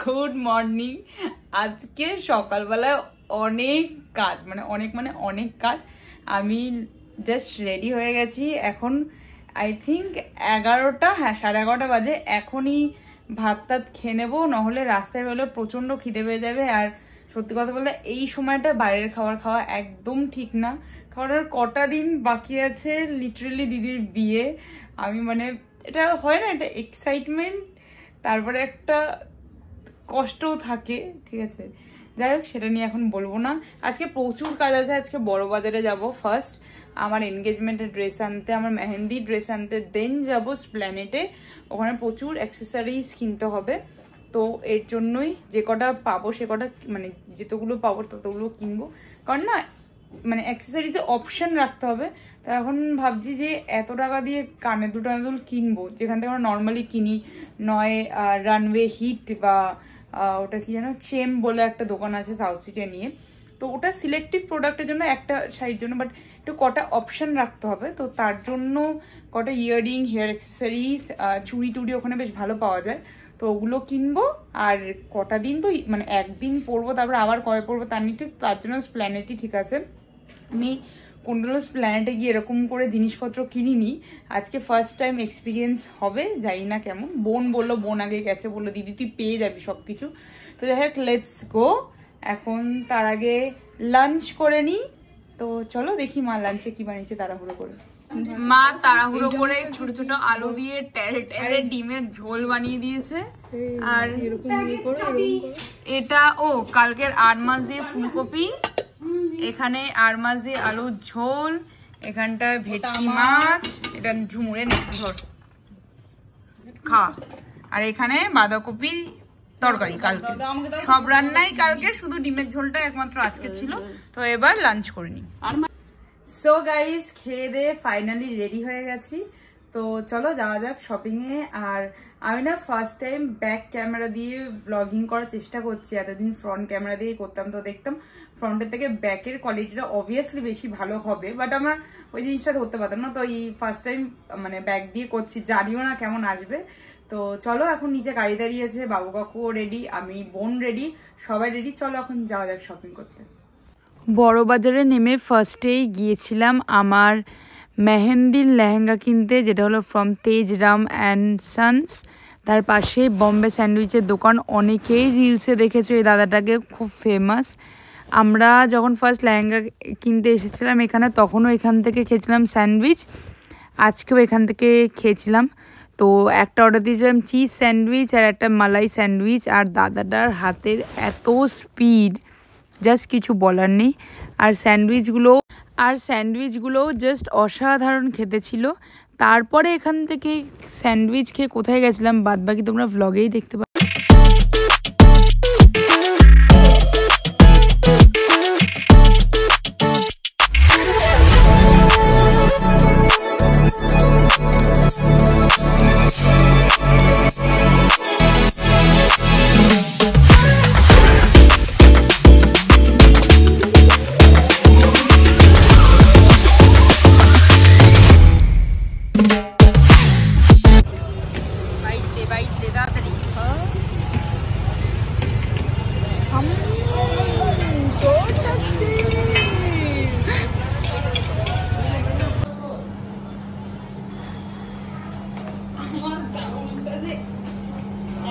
Good morning. আজকে সকালবেলায় অনেক কাজ, অনেক কাজ। আমি জাস্ট রেডি হয়ে গেছি। এখন আই থিঙ্ক 11টা, হ্যাঁ 11:30 বাজে। এখনই ভাত টাত খেয়ে নেবো, নাহলে রাস্তায় বেরোলে প্রচন্ড খিদে পেয়ে যাবে। আর সত্যি কথা বলতে এই সময়টা বাইরের খাবার খাওয়া একদম ঠিক না, কারণ আর কটা দিন বাকি আছে লিটারেলি দিদির বিয়ে। আমি এটা হয় না, এটা এক্সাইটমেন্ট, তারপরে একটা কষ্টও থাকে, ঠিক আছে। যাই হোক, সেটা নিয়ে এখন বলবো না। আজকে প্রচুর কাজ আছে। আজকে বড় বাজারে যাব ফার্স্ট, আমার এনগেজমেন্টের ড্রেস আনতে, আমার মেহেন্দি ড্রেস আনতে, দেন যাব স্প্ল্যানেটে। ওখানে প্রচুর অ্যাক্সেসরিজ কিনতে হবে। তো এর জন্যই যে কটা পাবো সে কটা, যেতগুলো পাবো ততগুলো কিনবো, কারণ না অ্যাক্সেসরিজে অপশন রাখতে হবে। তো এখন ভাবছি যে এত টাকা দিয়ে কানের দুটো কিনবো, যেখান থেকে আমরা নর্মালি কিনি, নয় রানওয়ে হিট বা ওটা কি জানো চেম বলে একটা দোকান আছে সাউথ সিটি নিয়ে। তো ওটা সিলেক্টিভ প্রোডাক্টের জন্য, একটা শাড়ির জন্য, বাট একটু কটা অপশন রাখতে হবে। তো তার জন্য কটা ইয়াররিং, হেয়ার অ্যাক্সেসরিজ, চুড়ি টুড়ি ওখানে বেশ ভালো পাওয়া যায়। তো ওগুলো কিনবো। আর কটা দিন তো একদিন পরবো, তারপর আবার কবে পরবো তার নিয়ে ঠিক, তার জন্য স্প্ল্যানেটই ঠিক আছে। আমি কোনগুলো স্প্ল্যানেটে গিয়ে এরকম করে জিনিসপত্র কিনিনি, আজকে ফার্স্ট টাইম এক্সপিরিয়েন্স হবে, জানি না কেমন। বোন বললো, বোন আগে গেছে, বললো দিদি তুই পেয়ে যাবি সবকিছু। তো যাই হোক, লেটস গো। এখন তার আগে লাঞ্চ করে নিই। তো চলো দেখি মা লাঞ্চে কি বানিয়েছে তাড়াহুড়ো করে। মা তাড়াহুড়ো করে ছোট ছোট আলু দিয়ে টেরে ডিমের ঝোল বানিয়ে দিয়েছে। আর এটা কালকের 8 মাস দিয়ে ফুলকপি, এখানে 8 মাস দিয়ে আলুর ঝোল, এখানটায় ভেটকি মাছ, এটা ঝুমুরে ধর খা, আর এখানে বাঁধাকপি তরকারি। কালকে সব রান্নাই কালকে, শুধু ডিমের ঝোলটা একমাত্র আজকে ছিল। তো এবার লাঞ্চ করে নি। সো গাইস, খেয়ে দিয়ে ফাইনালি রেডি হয়ে গেছি। তো চলো যাওয়া যাক শপিং এ। আর আমি না ফার্স্ট টাইম ব্যাক ক্যামেরা দিয়ে ব্লগিং করার চেষ্টা করছি। এতদিন ফ্রন্ট ক্যামেরা দিয়েই করতাম, তো দেখতাম ফ্রন্টের থেকে ব্যাকের কোয়ালিটিটা অবভিয়াসলি বেশি ভালো হবে, বাট আমার ওই জিনিসটা ধরতে পারতাম না। তো এই ফার্স্ট টাইম ব্যাক দিয়ে করছি, জানিও না কেমন আসবে। তো চলো, এখন নিচে গাড়ি দাঁড়িয়েছে, বাবু কাকুও রেডি, আমি বোন রেডি, সবাই রেডি। চলো এখন যাওয়া যাক শপিং করতে। বড় বাজারে নেমে ফার্স্টেই গিয়েছিলাম আমার মেহেন্দির লেহেঙ্গা কিনতে, যেটা হলো ফ্রম তেজরাম অ্যান্ড সন্স। তার পাশে বম্বে স্যান্ডউইচের দোকান, অনেকেই রিলসে দেখেছো এই দাদাটাকে, খুব ফেমাস। আমরা যখন ফার্স্ট লেহেঙ্গা কিনতে এসেছিলাম এখানে, তখনও এখান থেকে খেয়েছিলাম স্যান্ডউইচ, আজকেও এখান থেকে খেয়েছিলাম। তো একটা অর্ডার দিয়েছিলাম চিজ স্যান্ডউইচ আর একটা মালাই স্যান্ডউইচ। আর দাদাটার হাতের এত স্পিড, জাস্ট কিছু বলার নেই। আর স্যান্ডউইচগুলো জাস্ট অসাধারণ খেতে ছিল। তারপরে এখান থেকে স্যান্ডউইচ খেয়ে কোথায় গেছিলাম বাদবাকি তোমরা ভ্লগেই দেখতে পাবে।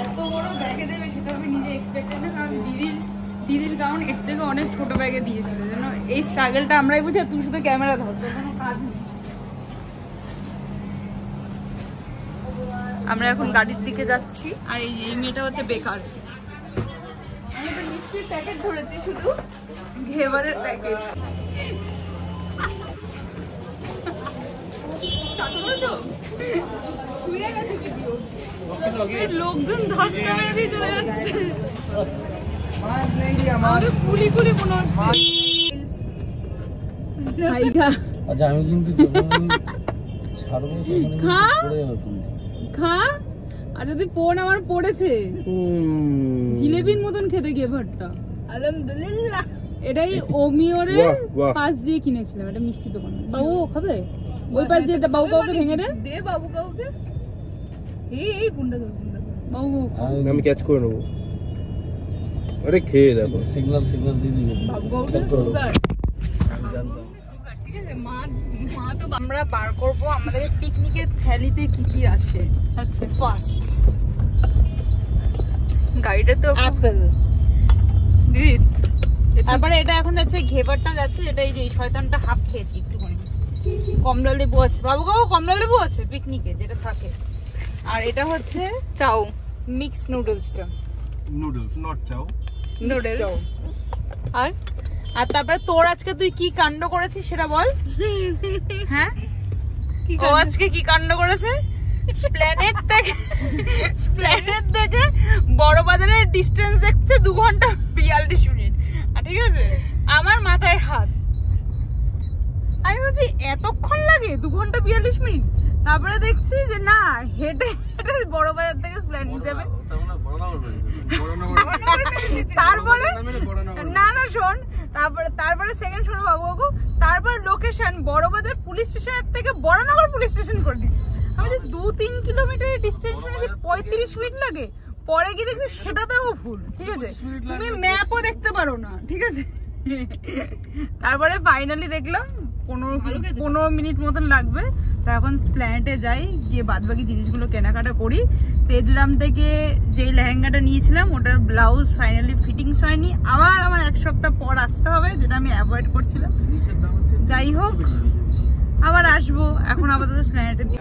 এত বড় ব্যাগে দেবে সেটা আমি নিজে এক্সপেক্টেড না, কারণ দিদির গাউন এর থেকে অনেক ছোট ব্যাগে দিয়েছিল। যেন এই স্ট্রাগলটা আমরাই বুঝি, তুই শুধু ক্যামেরা ধর, কোনো কাজ নেই। আমরা এখন গাড়ির দিকে যাচ্ছি। আর এই মেয়েটা হচ্ছে বেকার। আমি তো মিষ্টির প্যাকেট ধরেছি, শুধু ঘেবারের প্যাকেট। লোকজন ধাক্কা মেরে দিয়ে চলে যাচ্ছে, কুলি কুলি মনে হচ্ছে। আচ্ছা আমি কিন্তু খা। আর যদি ফোন আমার পড়েছে জিলেবির মতন খেতে ঘেভারটা, আলহামদুলিল্লাহ। এটাই ওমিওরের পাশ দিয়ে কিনেছিলাম, এটা মিষ্টি দোকান। বাবু খাবে? ওই পাশ দিয়ে বাবু কাউকে ভেঙে দে, বাবু কাউকে। এই ফোনটা বাবু আমি ক্যাচ করে নেবো। আরে খেয়ে দেখো সিগন্যাল দিয়ে দিবেন মা তো আমরা বার করবো আমাদের পিকনিকের থ্যালিতে কি কি আছে। আচ্ছা ফার্স্ট গাড়িটা তো অ্যাপেল দিদি, তারপরে এটা এখন যাচ্ছে ঘেবারটা যাচ্ছে, এটা এই যে শয়তানটা হাফ খেয়েছি একটুখানি। কমলা লেবু আছে বাবু, কমলা লেবু আছে পিকনিকে যেটা থাকে। আর এটা হচ্ছে চাউ, মিক্স নুডলসটা, নুডলস নট চাও, নুডলস। আর আর তারপরে তোর আজকে তুই কি কাণ্ড করেছিস সেটা বল। হ্যাঁ ও আজকে কি কাণ্ড করেছে, স্প্ল্যানেড থেকে বড় বাজারের ডিস্টেন্স দেখছে 2 ঘন্টা 42 মিনিট। ঠিক আছে আমার মাথায় হাত, আমি বলছি এতক্ষণ লাগে 2 ঘন্টা 42 মিনিট। তারপরে দেখছি যে না হেঁটে হেঁটে বড় বাজার থেকে স্প্ল্যানেড যাবে। তারপরে না শোন, তারপরে সেকেন্ড শোনো বাবু, তারপর লোকেশন বড় বাজার পুলিশ স্টেশনের থেকে বড়নগর পুলিশ স্টেশন করে দিচ্ছি। আমি 2-3 কিলোমিটারের ডিস্টেন্স শুনেছি 35 মিনিট লাগে, পরে গিয়ে দেখছি সেটাতেও ভুল। ঠিক আছে তুমি ম্যাপও দেখতে পারো না। ঠিক আছে তারপরে ফাইনালি দেখলাম 15 মিনিট মতন লাগবে। তো এখন স্প্ল্যানেটে যাই, গিয়ে বাদবাকি জিনিসগুলো কেনাকাটা করি। তেজরাম থেকে যেই লেহেঙ্গাটা নিয়েছিলাম ওটার ব্লাউজ ফাইনালি ফিটিংস হয়নি, আবার আমার 1 সপ্তাহ পর আসতে হবে, যেটা আমি অ্যাভয়েড করছিলাম। যাই হোক আবার আসবো, এখন আপাতত স্প্ল্যানেটে দিই।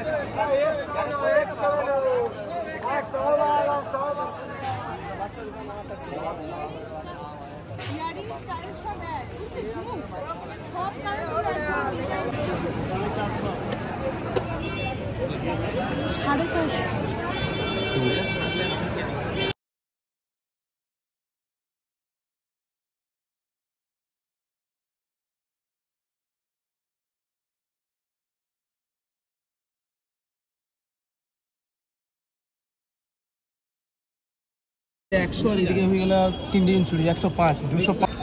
একশো আর এদিকে হয়ে গেলে 3 দিন চুরি 105 205।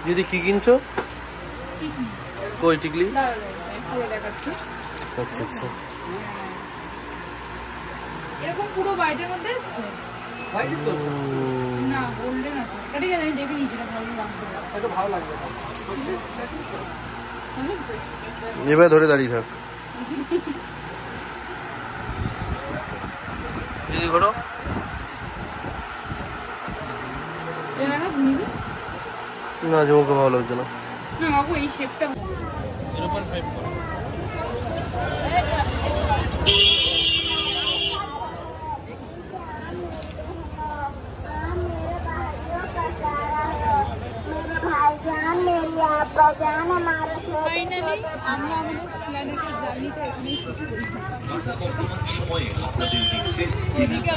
দিদি কি কিনছো? কই টিকলি? আচ্ছা আচ্ছা এরকম পুরো বাইরের মধ্যে না বললে না তো, ঠিক আছে আমি দেখে নিচ্ছি, এটা ভালো লাগবে। এবার ধরে দাঁড়িয়ে থাক দিদি, ঘোরো। না জমকে ভালো লাগছে না। না বাবু এই শেপটা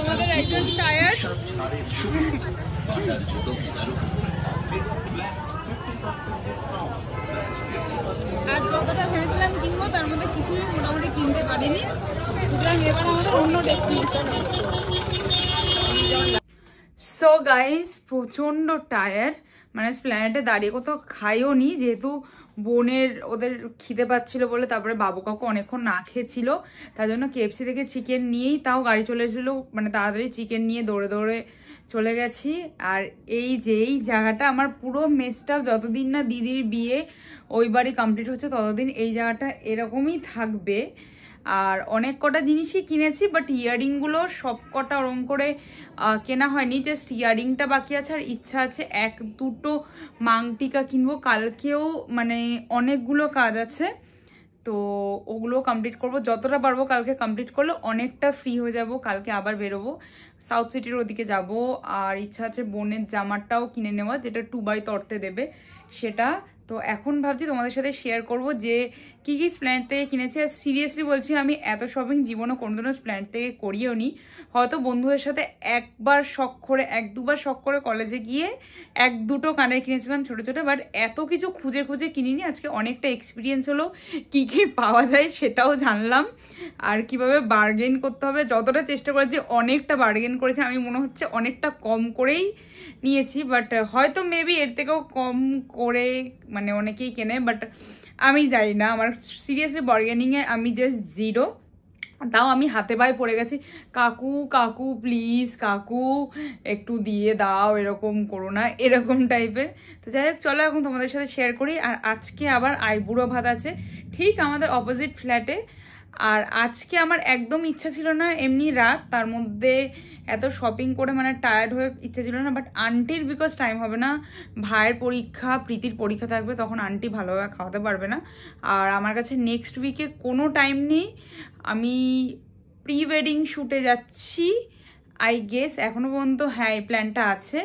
আমাদের একজন টায়ার আর যতটা ভেবেছিলাম কিনবো তার মধ্যে কিছুই মোটামুটি কিনতে পারিনি, সুতরাং এবার আমাদের অন্য ডেস্টিনেশন। সো গাইস প্রচন্ড টায়ার্ড, মানে স্প্ল্যানেটে দাঁড়িয়ে কোথাও খাইও নি, যেহেতু বোনের ওদের খিদে পাচ্ছিল বলে, তারপরে বাবু কাকু অনেকক্ষণ না খেয়েছিল, তার জন্য কেএফসি থেকে চিকেন নিয়েই তাও গাড়ি চলে এসেছিলো, মানে তাড়াতাড়ি চিকেন নিয়ে দৌড়ে দৌড়ে চলে গেছি। আর এই যে এই জায়গাটা আমার পুরো মেসটা যতদিন না দিদির বিয়ে ওই বাড়ি কমপ্লিট হচ্ছে ততদিন এই জায়গাটা এরকমই থাকবে। আর অনেক কটা জিনিসই কিনেছি, বাট ইয়াররিংগুলো সব কটা ওরম করে কেনা হয়নি, জাস্ট ইয়াররিংটা বাকি আছে। আর ইচ্ছা আছে 1-2টো মাংটিকা কিনবো, কালকেও মানে অনেকগুলো কাজ আছে, তো ওগুলো কমপ্লিট করব যতটা পারবো। কালকে কমপ্লিট করলে অনেকটা ফ্রি হয়ে যাব, কালকে আবার বেরোবো সাউথ সিটির ওদিকে যাব। আর ইচ্ছা আছে বোনের জামাটাও কিনে নেওয়া, যেটা 2 বাই তরতে দেবে সেটা। তো এখন ভাবছি তোমাদের সাথে শেয়ার করব যে কি কি স্প্ল্যানেট থেকে কিনেছি। আর সিরিয়াসলি বলছি আমি এত শপিং জীবনে কোনোদিনও স্প্ল্যানেট থেকে করিও নি, হয়তো বন্ধুদের সাথে 1-2বার শখ করে কলেজে গিয়ে 1-2টো কানের কিনেছিলাম ছোটো ছোটো, বাট এত কিছু খুঁজে খুঁজে কিনিনি। আজকে অনেকটা এক্সপিরিয়েন্স হলো, কি কি পাওয়া যায় সেটাও জানলাম, আর কিভাবে বার্গেন করতে হবে। যতটা চেষ্টা করেছি অনেকটা বার্গেন করেছি, আমি মনে হচ্ছে অনেকটা কম করেই নিয়েছি, বাট হয়তো মেবি এর থেকেও কম করে মানে অনেকেই কেনে, বাট আমি জানি না, আমার সিরিয়াসলি বার্গেনিংয়ে আমি জাস্ট 0। তাও আমি হাতে পায়ে পড়ে গেছি, কাকু কাকু প্লিজ কাকু একটু দিয়ে দাও, এরকম করো না, এরকম টাইপের। তো যাই হোক, চলো এখন তোমাদের সাথে শেয়ার করি। আর আজকে আবার আইবুড়ো ভাত আছে ঠিক আমাদের অপোজিট ফ্ল্যাটে। আর আজকে আমার একদম ইচ্ছা ছিল না, এমনি রাত, তার মধ্যে এত শপিং করে মানে টায়ার্ড হয়ে ইচ্ছা ছিল না। বাট আন্টির বিকজ টাইম হবে না, ভাইয়ের পরীক্ষা, প্রীতির পরীক্ষা থাকবে, তখন আন্টি ভালোভাবে খাওয়াতে পারবে না। আর আমার কাছে নেক্সট উইকে কোনো টাইম নেই, আমি প্রি ওয়েডিং শ্যুটে যাচ্ছি আই গেস, এখনো পর্যন্ত হ্যাঁ এই প্ল্যানটা আছে।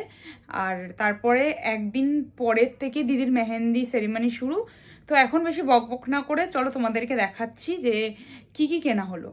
আর তারপরে একদিন পরের থেকে দিদির মেহেন্দি সেরিমনি শুরু। তো এখন বেশি বকবক না করে চলো তোমাদেরকে দেখাচ্ছি যে কি কি কেনা হলো।